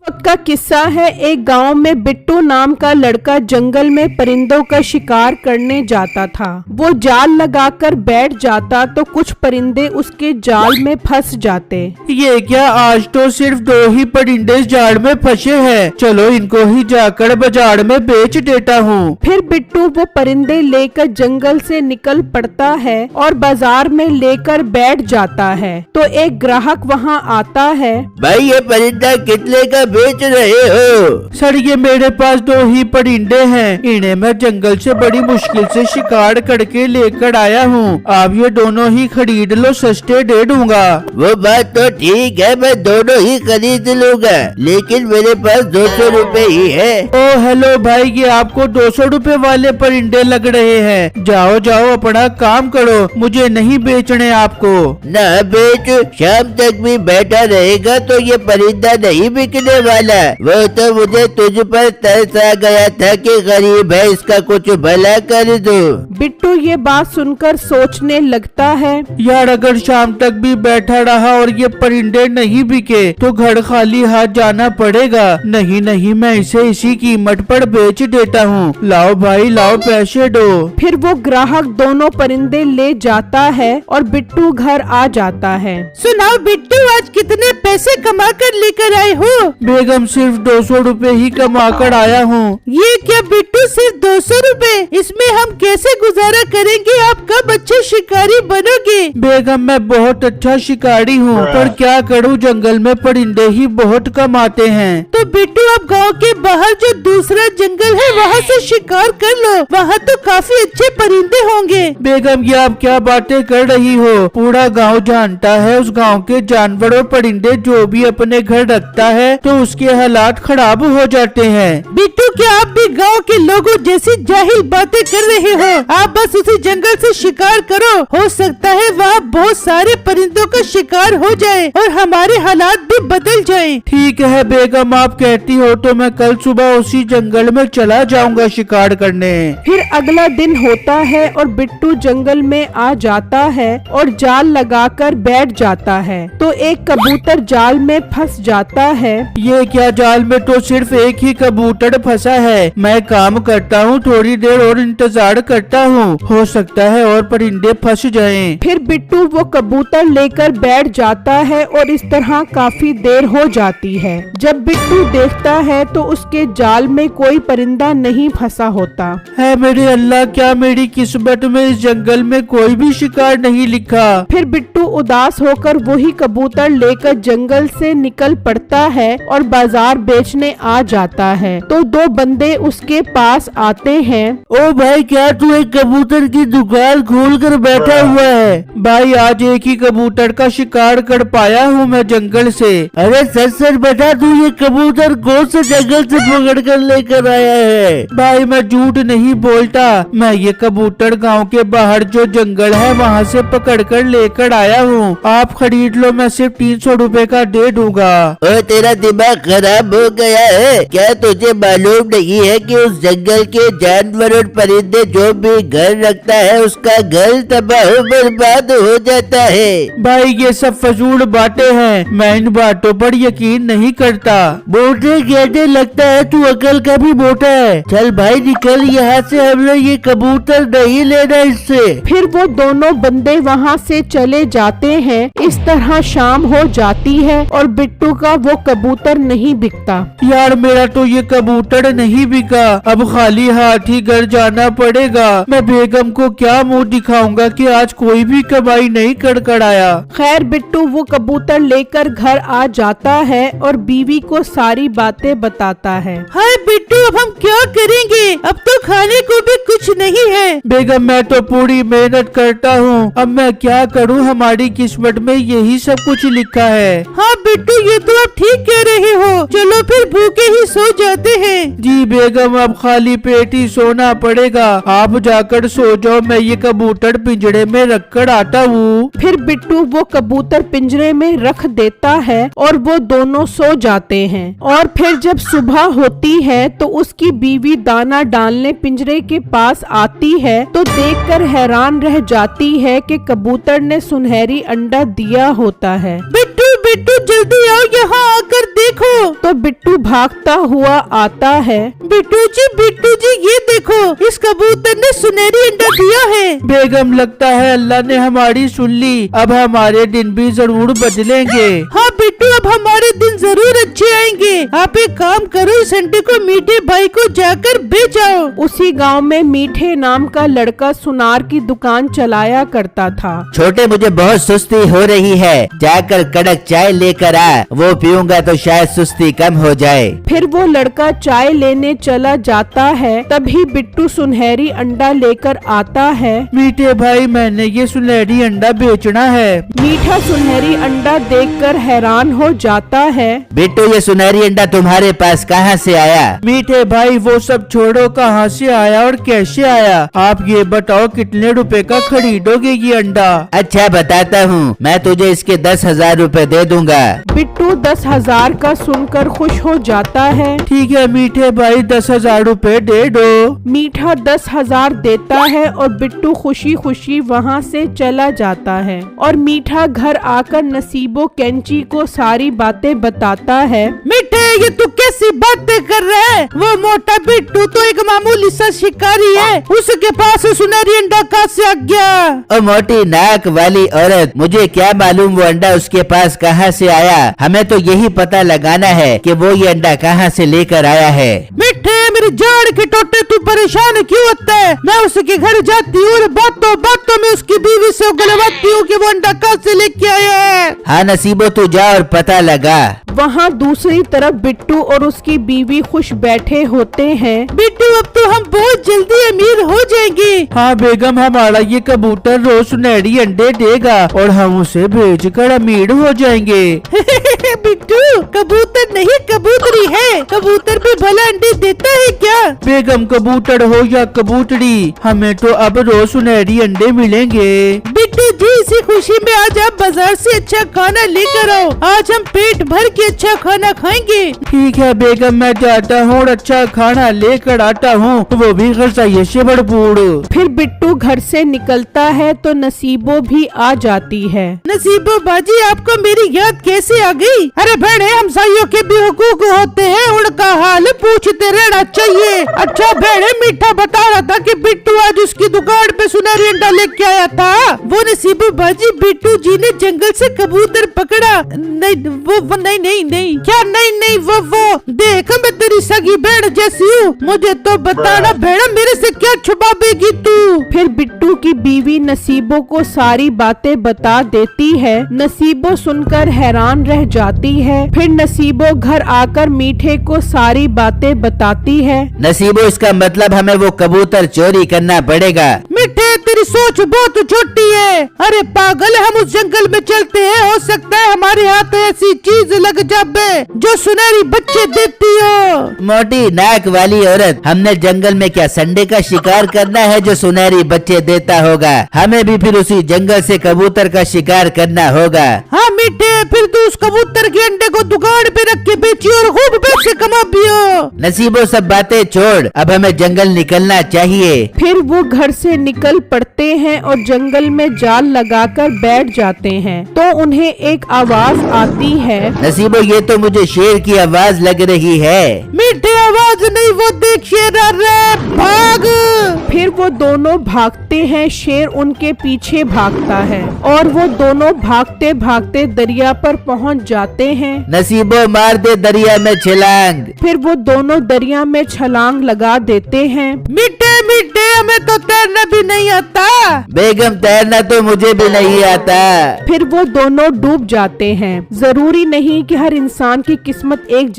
वक्त का किस्सा है। एक गांव में बिट्टू नाम का लड़का जंगल में परिंदों का शिकार करने जाता था। वो जाल लगाकर बैठ जाता तो कुछ परिंदे उसके जाल में फंस जाते। ये क्या, आज तो सिर्फ 2 ही परिंदे जाल में फंसे हैं। चलो इनको ही जाकर बाजार में बेच देता हूँ। फिर बिट्टू वो परिंदे लेकर जंगल से निकल पड़ता है और बाजार में लेकर बैठ जाता है। तो एक ग्राहक वहाँ आता है। भाई ये परिंदा कितने का बेच रहे हो? सर ये मेरे पास 2 ही परिंदे हैं। इन्हें मैं जंगल से बड़ी मुश्किल से शिकार करके लेकर आया हूँ। आप ये दोनों ही खरीद लो, सस्ते दे दूंगा। वो बात तो ठीक है, मैं दोनों ही खरीद लूंगा, लेकिन मेरे पास 200 रुपए ही है। ओ हेलो भाई, ये आपको 200 रुपए वाले परिंदे लग रहे हैं। जाओ जाओ अपना काम करो, मुझे नहीं बेचने आपको। ना बेच, शाम तक भी बैठा रहेगा तो ये परिंदा नहीं बिकने वाला। वो तो मुझे तुझ पर तरस आ गया था कि गरीब है, इसका कुछ भला कर दो। बिट्टू ये बात सुनकर सोचने लगता है, यार अगर शाम तक भी बैठा रहा और ये परिंदे नहीं बिके तो घर खाली हाथ जाना पड़ेगा। नहीं नहीं, मैं इसे इसी कीमत पर बेच देता हूँ। लाओ भाई लाओ, पैसे दो। फिर वो ग्राहक दोनों परिंदे ले जाता है और बिट्टू घर आ जाता है। सुनाओ बिट्टू, आज कितने पैसे कमा कर लेकर आए हो? बेगम सिर्फ 200 रुपए ही कमा कर आया हूँ। ये क्या बिट्टू, सिर्फ 200 रुपए? इसमें हम कैसे गुजारा करेंगे? आप कब अच्छे शिकारी बनोगे? बेगम मैं बहुत अच्छा शिकारी हूँ, पर क्या करूँ, जंगल में परिंदे ही बहुत कमाते हैं। तो बिट्टू आप गांव के बाहर जो दूसरा जंगल है वहाँ से शिकार कर लो, वहाँ तो काफी अच्छे परिंदे होंगे। बेगम ये आप क्या बातें कर रही हो? पूरा गांव जानता है उस गांव के जानवर और परिंदे जो भी अपने घर रखता है तो उसके हालात खराब हो जाते हैं। बिट्टू क्या आप भी गांव के लोगों जैसी जाहिल बातें कर रहे हो? आप बस उसी जंगल से शिकार करो, हो सकता है वहाँ बहुत सारे परिंदों का शिकार हो जाए और हमारे हालात भी बदल जाए। ठीक है बेगम, आप कहती हो तो मैं कल सुबह उसी जंगल में चला जाऊंगा शिकार करने। फिर अगला दिन होता है और बिट्टू जंगल में आ जाता है और जाल लगाकर बैठ जाता है। तो एक कबूतर जाल में फंस जाता है। ये क्या, जाल में तो सिर्फ एक ही कबूतर फंसा है। मैं काम करता हूँ, थोड़ी देर और इंतजार करता हूँ, हो सकता है और परिंदे फंस जाएं। फिर बिट्टू वो कबूतर लेकर बैठ जाता है और इस तरह काफी देर हो जाती है। जब बिट्टू देखता है तो उसके जाल में कोई परिंदा नहीं फंसा होता है। मेरे अल्लाह, क्या मेरी किस्मत में इस जंगल में कोई भी शिकार नहीं लिखा। फिर बिट्टू उदास होकर वही कबूतर लेकर जंगल से निकल पड़ता है और बाजार बेचने आ जाता है। तो 2 बंदे उसके पास आते हैं। ओ भाई, क्या तू एक कबूतर की दुकान खोल कर बैठा हुआ है? भाई आज एक ही कबूतर का शिकार कर पाया हूँ मैं जंगल से। अरे सच सच बता, तू ये कबूतर कौन से जंगल से पकड़ कर लेकर आया है? भाई मैं झूठ नहीं बोलता, मैं ये कबूतर गांव के बाहर जो जंगल है वहाँ से पकड़ कर लेकर आया हूँ। आप खरीद लो, मैं सिर्फ 300 रुपए का दे दूंगा। ओ तेरा दिमाग खराब हो गया है क्या? तुझे मालूम नहीं है कि उस जंगल के जानवर और परिंदे जो भी घर रखता है उसका घर तबाह बर्बाद हो जाता है। भाई ये सब फजूल बातें हैं, मैं इन बातों पर यकीन नहीं करता। मोटे कहने लगता है, तू अकल का भी मोटा है। चल भाई निकल यहाँ से, हमने ये कबूतर नहीं लेना इससे। फिर वो दोनों बंदे वहाँ से चले जाते हैं। इस तरह शाम हो जाती है और बिट्टू का वो कबूतर नहीं बिकता। यार मेरा तो ये कबूतर नहीं बिका, अब खाली हाथ ही घर जाना पड़ेगा। मैं बेगम को क्या मुंह दिखाऊंगा कि आज कोई भी कमाई नहीं कर आया। खैर बिट्टू वो कबूतर लेकर घर आ जाता है और बीवी को सारी बातें बताता है। हाय बिट्टू, अब हम क्या करेंगे? अब तो खाने को भी कुछ नहीं है। बेगम मैं तो पूरी मेहनत करता हूँ, अब मैं क्या करूँ, हमारी किस्मत में यही सब कुछ लिखा है। हाँ बिट्टू, ये तो आप ठीक कह रहे हो। चलो फिर भूखे ही सो जाते हैं। जी बेगम, अब खाली पेट ही सोना पड़ेगा। आप जाकर सो जाओ, मैं ये कबूतर पिंजरे में रख कर आता हूँ। फिर बिट्टू वो कबूतर पिंजरे में रख देता है और वो दोनों सो जाते हैं। और फिर जब सुबह होती है तो उसकी बीवी दाना डालने पिंजरे के पास आती है तो देखकर हैरान रह जाती है कि कबूतर ने सुनहरी अंडा दिया होता है। बिट्टू बिट्टू जल्दी आओ, यहाँ आकर देखो। तो बिट्टू भागता हुआ आता है। बिट्टू जी ये देखो, इस कबूतर ने सुनहरी अंडा दिया है। बेगम लगता है अल्लाह ने हमारी सुन ली, अब हमारे दिन भी जरूर बदलेंगे। हाँ बिट्टू, अब हमारे दिन जरूर अच्छे आएंगे। आप एक काम करो, इस अंडे को मीठे भाई को जाकर बेचाओ। उसी गांव में मीठे नाम का लड़का सुनार की दुकान चलाया करता था। छोटे मुझे बहुत सुस्ती हो रही है, जाकर कड़क चाय लेकर आ, वो पीऊंगा तो शायद सुस्ती कम हो जाए। फिर वो लड़का चाय लेने चला जाता है, तभी बिट्टू सुनहरी अंडा लेकर आता है। मीठे भाई मैंने ये सुनहरी अंडा बेचना है। मीठा सुनहरी अंडा देखकर हैरान हो जाता है। बिट्टू ये सुनहरी अंडा तुम्हारे पास कहाँ से आया? मीठे भाई वो सब छोड़ो, कहाँ से आया और कैसे आया, आप ये बताओ कितने रुपए का खरीदोगे ये अंडा? अच्छा बताता हूँ, मैं तुझे इसके 10,000 रुपए दे दूंगा। बिट्टू 10,000 का सुनकर खुश हो जाता है। ठीक है मीठे भाई 10,000 रुपए दे दो। मीठा 10,000 देता है और बिट्टू खुशी खुशी वहाँ से चला जाता है। और मीठा घर आकर नसीबो कैंची को सारी बातें बताता है। मीठे, ये तू कैसी बातें कर रहा है? वो मोटा बिट्टू तो एक मामूली सा शिकारी है, उसके पास सुनहरी अंडा कहाँ से आ गया? ओ मोटी नाक वाली औरत, मुझे क्या मालूम वो अंडा उसके पास कहाँ से आया। हमें तो यही पता लगाना है कि वो ये अंडा कहाँ से लेकर आया है। मिठे, मेरी जान के टोटे तू परेशान क्यों होता है? मैं उसके घर जाती हूँ और बातों बातों में उसकी बीवी से गलवाती हूँ कि वो अंडा कहाँ से लेके आया है। हाँ नसीबो, तू जा और पता लगा। वहाँ दूसरी तरफ बिट्टू और उसकी बीवी खुश बैठे होते हैं। बिट्टू, अब तो हम बहुत जल्दी अमीर हो जाएंगे। हाँ बेगम, हमारा ये कबूतर रोज सुनहरी अंडे देगा और हम उसे बेचकर अमीर हो जाएंगे। बिट्टू, कबूतर नहीं कबूतरी है। कबूतर भी भला अंडे देता है क्या? बेगम कबूतर हो या कबूतरी, हमें तो अब रोज सुनहरी अंडे मिलेंगे। बिट्टू जी, इसी खुशी में आज आप बाजार से अच्छा खाना लेकर आओ। आज हम पेट भर के अच्छा खाना खाएंगे। ठीक है बेगम, मैं जाता हूँ और अच्छा खाना लेकर आता हूँ, वो भी गज़ाइये से भरपूर। फिर बिट्टू घर से निकलता है तो नसीबो भी आ जाती है। नसीबो बाजी, आपको मेरी याद कैसे आ गई? अरे बहने, हमसाइयों के भी हुकूक होते हैं, उनका हाल पूछते रहना चाहिए। अच्छा बहने, मीठा बता रहा था कि बिट्टू आज उसकी दुकान पे सुनहरी अंडा लेके आया था। वो नसीबो बाजी, बिट्टू जी ने जंगल से कबूतर पकड़ा। नहीं क्या नहीं वो देख, मैं तेरी सगी बहन जैसी हूँ, मुझे तो बताना बहन, मेरे से क्या छुपाएगी तू? फिर बिट्टू की बीवी नसीबो को सारी बातें बता देती है। नसीबो सुनकर हैरान रह जाती है। फिर नसीबो घर आकर मीठे को सारी बातें बताती है। नसीबो, इसका मतलब हमें वो कबूतर चोरी करना पड़ेगा। मिठे, तेरी सोच बहुत छोटी है। अरे पागल, हम उस जंगल में चलते हैं, हो सकता है हमारे हाथ ऐसी चीज लग जाए जो सुनहरी बच्चे देती हो। मोटी नाक वाली औरत, हमने जंगल में क्या संडे का शिकार करना है जो सुनहरी बच्चे देता होगा? हमें भी फिर उसी जंगल से कबूतर का शिकार करना होगा। हाँ मीठे, फिर तू उस कबूतर के अंडे को दुकान पे रख के बेची और खूब पैसे कमा पियो। नसीबो, सब बातें छोड़, अब हमें जंगल निकलना चाहिए। फिर वो घर से निकल पड़ते हैं और जंगल में जाल लगाकर बैठ जाते हैं। तो उन्हें एक आवाज आती है। नसीबो, ये तो मुझे शेर की आवाज लग रही है। मीठे, आवाज नहीं, वो देख शेर आ रहा है, भाग। फिर वो दोनों भागते हैं, शेर उनके पीछे भागता है और वो दोनों भागते भागते दरिया पर पहुंच जाते हैं। नसीबो, मार दे दरिया में छलांग। फिर वो दोनों दरिया में छलांग लगा देते हैं। मीठे, हमें तो तैरना भी नहीं आता। बेगम, तैरना तो मुझे भी नहीं आता। फिर वो दोनों डूब जाते हैं। जरूरी नहीं कि हर इंसान की किस्मत एक